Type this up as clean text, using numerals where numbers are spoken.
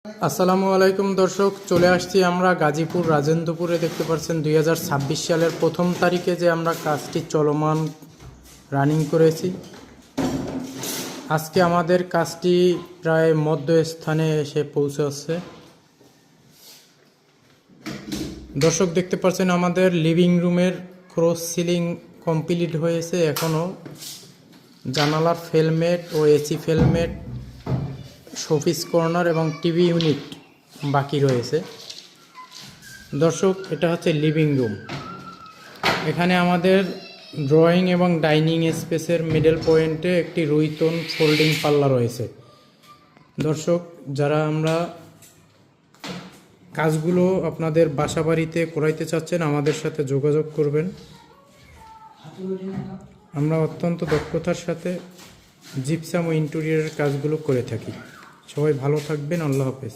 আসসালামু আলাইকুম দর্শক, চলে আসছি আমরা গাজীপুর রাজেন্দ্রপুরে। দেখতে পাচ্ছেন 2026 সালের প্রথম তারিখে যে আমরা কাজটি চলমান রানিং করেছি। আজকে আমাদের কাজটি প্রায় মধ্যস্থানে এসে পৌঁছাচ্ছে। দর্শক দেখতে পাচ্ছেন আমাদের লিভিং রুমের ক্রস সিলিং কমপ্লিট হয়েছে। এখনও জানালার ফেলমেট ও এসি ফেলমেট, শোপিস কর্নার এবং টিভি ইউনিট বাকি রয়েছে। দর্শক, এটা হচ্ছে লিভিং রুম। এখানে আমাদের ড্রয়িং এবং ডাইনিং স্পেসের মিডল পয়েন্টে একটি রুইতন ফোল্ডিং পাল্লা রয়েছে। দর্শক, যারা আমরা কাজগুলো আপনাদের বাসা বাড়িতে করাইতে চাচ্ছেন, আমাদের সাথে যোগাযোগ করবেন। আমরা অত্যন্ত দক্ষতার সাথে জিপসাম ও ইন্টেরিয়রের কাজগুলো করে থাকি। সবাই ভালো থাকবেন। আল্লাহ হাফেজ।